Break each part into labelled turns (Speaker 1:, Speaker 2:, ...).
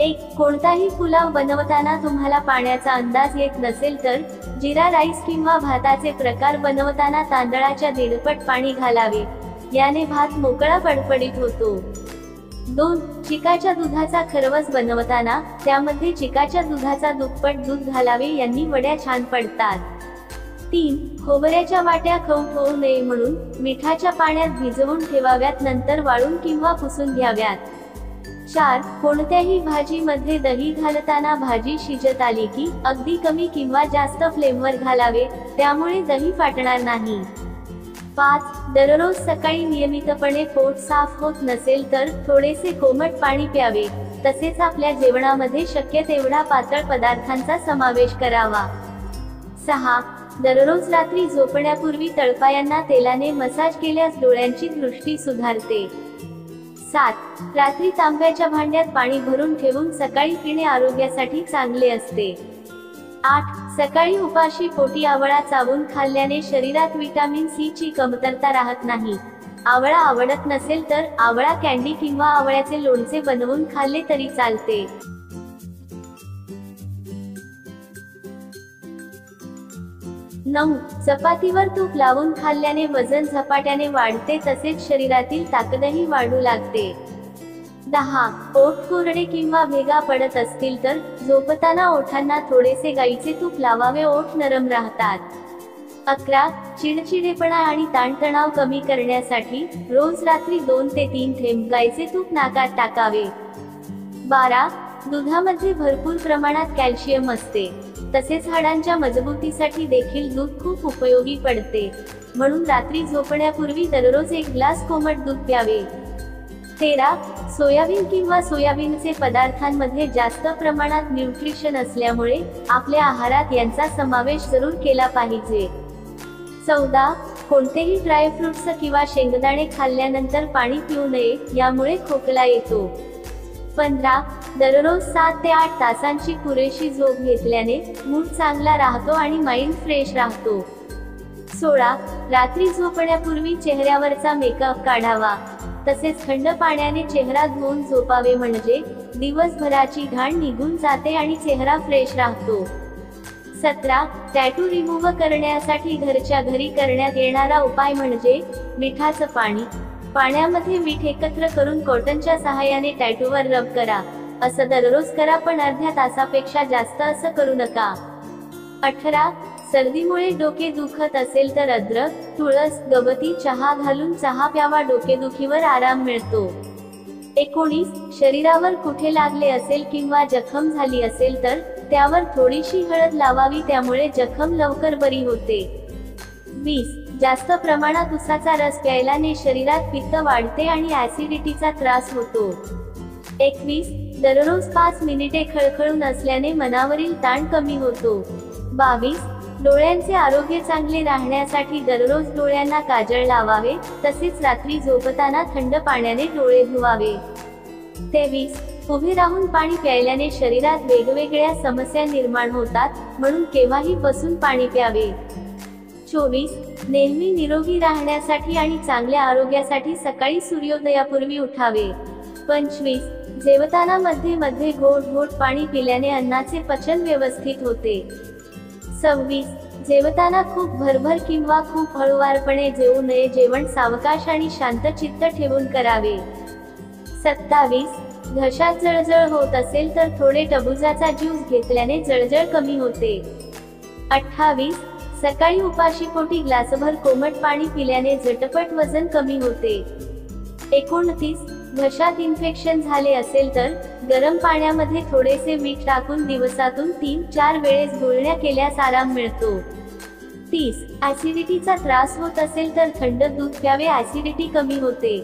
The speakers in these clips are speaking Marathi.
Speaker 1: एक, कोणताही पुलाव बनवताना तुम्हाला पाण्याचा अंदाज येत नसेल तर जिरा राईस किंवा भाताचे प्रकार बनवताना तांदळाच्या दीडपट पाणी घालावे, याने भात मोकळा फडफडीत होतो. 2. चिकाच्या दुधाचा खरवस बनवताना त्यामध्ये चिकाच्या दुधाचा दुप्पट दूध घालावे, यांनी वड्या छान पडतात. 3. खोबऱ्याच्या वाट्या खवट होऊ नये म्हणून मिठाच्या पाण्यात भिजवून ठेवाव्यात, नंतर वाळून किंवा पुसून घ्याव्यात. 4. कोणत्याही भाजीमध्ये दही घालताना भाजी शिजत आली की अगदी कमी किंवा जास्त फ्लेमवर घालावे, त्यामुळे दही फाटणार नाही. 5. दररोज सकाळी नियमितपणे पोट साफ होत नसेल तर थोडेसे कोमट पाणी प्यावे, तसेच आपल्या जेवणामध्ये शक्य तेवढा पातळ पदार्थांचा समावेश करावा. 6. दररोज रात्री झोपण्यापूर्वी तळपायांना तेलाने मसाज केल्यास डोळ्यांची दृष्टी सुधारते. 7. रात्री तांब्याच्या भांड्यात पाणी भरून ठेवून सकाळी पिणे आरोग्यासाठी चांगले असते. 8. सकाळी उपाशी पोटी आवळा चावून खाल्ल्याने शरीरात व्हिटॅमिन सी ची कमतरता राहत नाही. आवळा आवडत नसेल तर आवळा कँडी किंवा आवळ्याचे लोणचे बनवून खाल्ले तरी चालते. 9. चपातीवर तूप लावून खाल्ल्याने वजन झपाट्याने वाढते, तसेच शरीरातील ताकदही वाढू लागते. 10. ओठ कोरडे किंवा भेगा पडत असतील तर झोपताना ओठांना थोडेसे गाईचे तूप लावावे, ओठ नरम राहतात. 11. चिडचिडेपणा आणि ताणतणाव कमी करण्यासाठी रोज रात्री 2 ते 3 थेंब गाईचे तूप नाकात टाकावे. 12. दुधामध्ये भरपूर प्रमाणात कॅल्शियम असते, तसेच हाडांच्या मजबूतीसाठी देखील दूध खूप उपयोगी पडते, म्हणून रात्री झोपण्यापूर्वी दररोज 1 ग्लास कोमट दूध प्यावे. 13. सोयाबीन किंवा सोयाबीनचे पदार्थांमध्ये जास्त प्रमाणात न्यूट्रिशन असल्यामुळे आपल्या आहारात यांचा समावेश जरूर केला पाहिजे. 14. कोणतेही ड्रायफ्रुट्स किंवा शेंगदाणे खाल्ल्यानंतर पाणी पिऊ नये, यामुळे खोकला येतो. 15. दररोज 7 ते 8 तासांची पुरेशी झोप घेतल्याने मूड चांगला राहतो आणि माइंड फ्रेश राहतो. 16. रात्री झोपण्यापूर्वी चेहऱ्यावरचा मेकअप काढावा, तसेच थंड पाण्याने चेहरा धुवून झोपावे, म्हणजे दिवसभराची घाण निघून जाते आणि चेहरा फ्रेश राहतो. 17. टॅटू रिमूव्ह करण्यासाठी घरच्या घरी करण्यात येणारा उपाय म्हणजे मिठाचं पाणी. पाण्यामध्ये मीठ एकत्र करून कॉटनच्या सहाय्याने टॅटूवर रब करा. असं दररोज करा, पण अर्ध्या तासापेक्षा जास्त असं करू नका. 18. सर्दीमुळे डोके दुखत असेल तर अद्रक, तुळस, गवती चहा घालून चहा प्यावा, डोकेदुखीवर आराम मिळतो. 19. शरीरावर कुठे लागले असेल किंवा जखम झाली असेल तर त्यावर थोडीशी हळद लावावी, त्यामुळे जखम लवकर बरी होते. 20. जास्त प्रमाणात उसाचा रस प्यायल्याने शरीरात पित्त वाढते आणि ऍसिडिटीचा त्रास होतो. 21. दररोज 5 मिनिटे खळखळून असल्याने मनावरील ताण कमी होतो. 22. डोळ्यांचे आरोग्य चांगले राहण्यासाठी दररोज डोळ्यांना काजळ लावावे, तसेच रात्री झोपताना थंड पाण्याने डोळे धुवावे. 23. उभे राहून पाणी प्यायल्याने शरीरात वेगवेगळ्या समस्या निर्माण होतात, म्हणून केव्हाही बसून पाणी प्यावे. 24. नेहमी निरोगी राहण्यासाठी आणि चांगल्या आरोग्यासाठी सकाळी सूर्योदयापूर्वी उठावे. 25. जेवताना मध्ये मध्ये घोट घोट पाणी पिल्याने अन्नाचे पचन व्यवस्थित होते. 26. जेवताना खूप भरभर किंवा खूप हळूवारपणे जेवू नये, जेवण सावकाश आणि शांत चित्त ठेवून करावे. 27. घशात जळजळ होत असेल तर थोडे टरबूजाचा ज्यूस घेतल्याने जळजळ कमी होते. 28. सकाळी उपाशी पोटी ग्लासभर कोमट पाणी पिल्याने झटपट वजन कमी होते. 29. घशात इन्फेक्शन झाले असेल तर गरम पाण्यामध्ये थोडेसे मीठ टाकून दिवसातून 3-4 वेळेस गुळण्या केल्यास आराम मिळतो. 30. ऍसिडिटीचा त्रास होत असेल तर थंड दूध प्यावे, ऍसिडिटी कमी होते.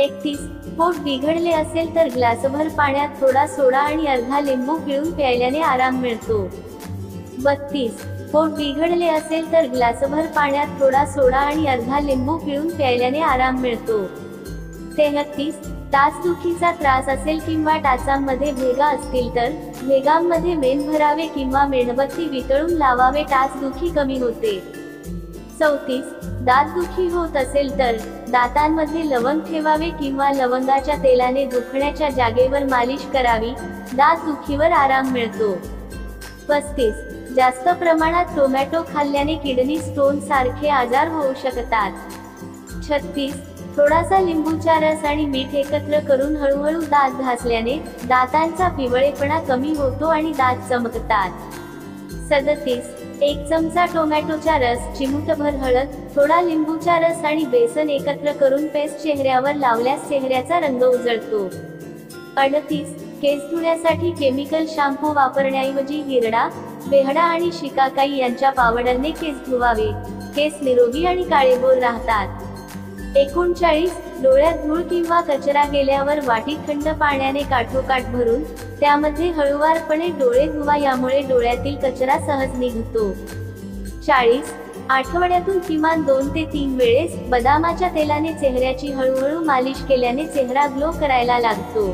Speaker 1: 31. पोट बिघडले असेल तर ग्लासभर पाण्यात थोडा सोडा आणि अर्धा लिंबू पिळून प्यायल्याने आराम मिळतो. 32. पोट बिघडले असेल तर ग्लासभर पाण्यात थोडा सोडा आणि अर्धा लिंबू पिळून प्यायल्याने आराम मिळतो. 33. टाचदुखीचा त्रास असेल किंवा टाचांमध्ये भेगा असतील तर भेगांमध्ये मेण भरावे किंवा मेणबत्ती वितळून लावावे, टाचदुखी कमी होते. 34. दातदुखी होत असेल तर दातांमध्ये लवंग ठेवावे किंवा लवंगाच्या तेलाने दुखण्याच्या जागेवर मालिश करावी, दात दुखीवर आराम मिळतो. 35. जास्त प्रमाणात टोमॅटो खाल्ल्याने किडनी स्टोन सारखे आजार होऊ शकतात. 36. थोडासा लिंबूचा रस आणि मीठ एकत्र करून हळूहळू दात घासल्याने दातांचा पिवळेपणा कमी होतो आणि दात चमकतात. 37. 1 चमचा टोमॅटोचा रस, चिमूटभर हळद, थोडा लिंबूचा रस आणि बेसन एकत्र करून पेस्ट चेहऱ्यावर लावल्यास चेहऱ्याचा रंग उजळतो. 38. केस धुण्यासाठी केमिकल शॅम्पू वापरण्याऐवजी हिरडा, बेहडा आणि शिकाकाई यांच्या पावडरने केस धुवावे. केस निरोगी आणि काळेभोर राहतात. 39. डोळ्यात धूळ किंवा कचरा गेल्यावर वाटी थंड पाण्याने काठोकाठ भरून त्यामध्ये हळूवारपणे डोळे धुवा, यामुळे डोळ्यातील कचरा सहज निघतो. 40. आठवड्यातून किमान 2 ते 3 वेळेस बदामाच्या तेलाने चेहऱ्याची हळूहळू मालिश केल्याने चेहरा ग्लो करायला लागतो.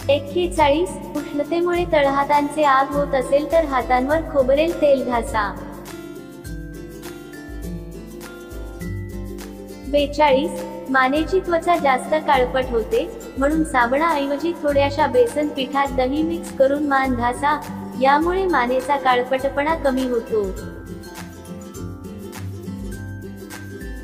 Speaker 1: 41. उष्णतेमुळे तळहातांचे आग होत असेल तर हातांवर खोबरेल तेल घासा. 42. मानेची त्वचा जास्त काळपट होते, म्हणून साबणाऐवजी थोड्याशा बेसन पिठात दही मिक्स करून मान घासा, यामुळे मानेचा काळपटपणा कमी होतो.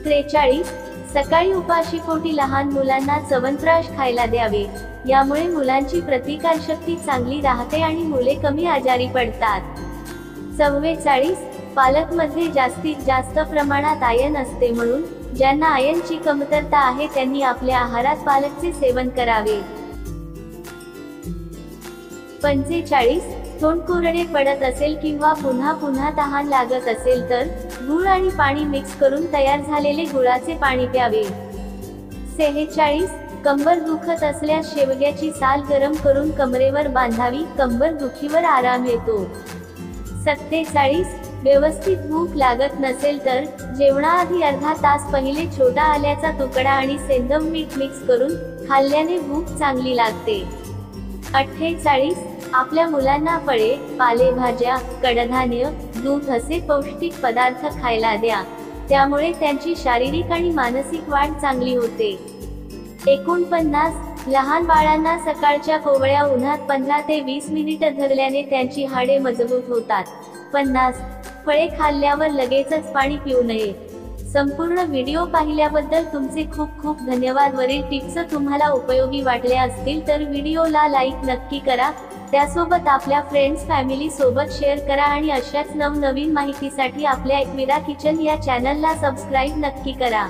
Speaker 1: 43. सकाळी उपाशीपोटी लहान मुलांना च्यवनप्रकाश खायला द्यावे, यामुळे मुलांची प्रतिकारशक्ती चांगली राहते आणि मुले कमी आजारी पडतात. 44. पालकमध्ये जास्तीत जास्त प्रमाणात आयर्न असते, म्हणून ज्यांना आयर्नची कमतरता आहे त्यांनी आपल्या आहारात पालकचे सेवन करावे. 45. तोंड कोरडे पडत असेल किंवा पुन्हा पुन्हा तहान लागत असेल तर गूळ आणि पाणी मिक्स करून तयार झालेले गुळाचे पाणी प्यावे. 46. कंबर दुखत असल्यास शेवग्याची साल गरम करून कमरेवर बांधावी, कंबर दुखीवर आराम येतो. 47. व्यवस्थित भूक लागत नसेल तर जेवणाआधी अर्धा तास पहिले छोटा आल्याचा तुकडा आणि सेंधव मीठ मिक्स करून खाल्ल्याने भूक चांगली लागते. 48. आपल्या मुलांना फळे, पालेभाज्या, कडधान्य, दूध असे पौष्टिक पदार्थ खायला द्या, त्यामुळे त्यांची शारीरिक आणि मानसिक वाढ चांगली होते. 49. लहान बाळांना सकाळच्या कोवळ्या उन्हात 15 ते 20 मिनिटे धरल्याने त्यांची हाडे मजबूत होतात. 50. फळे खाल्ल्यावर लगेचच पाणी पिऊ नये. संपूर्ण व्हिडिओ पाहिल्याबद्दल तुमचे खूप खूप धन्यवाद. वरील टिप्स तुम्हाला उपयोगी वाटल्या असतील तर व्हिडिओला लाईक नक्की करा, त्यासोबत आपल्या फ्रेंड्स फॅमिली सोबत शेअर करा आणि अशाच नवनवीन माहितीसाठी आपल्या एकविरा किचन या चॅनलला सबस्क्राईब नक्की करा.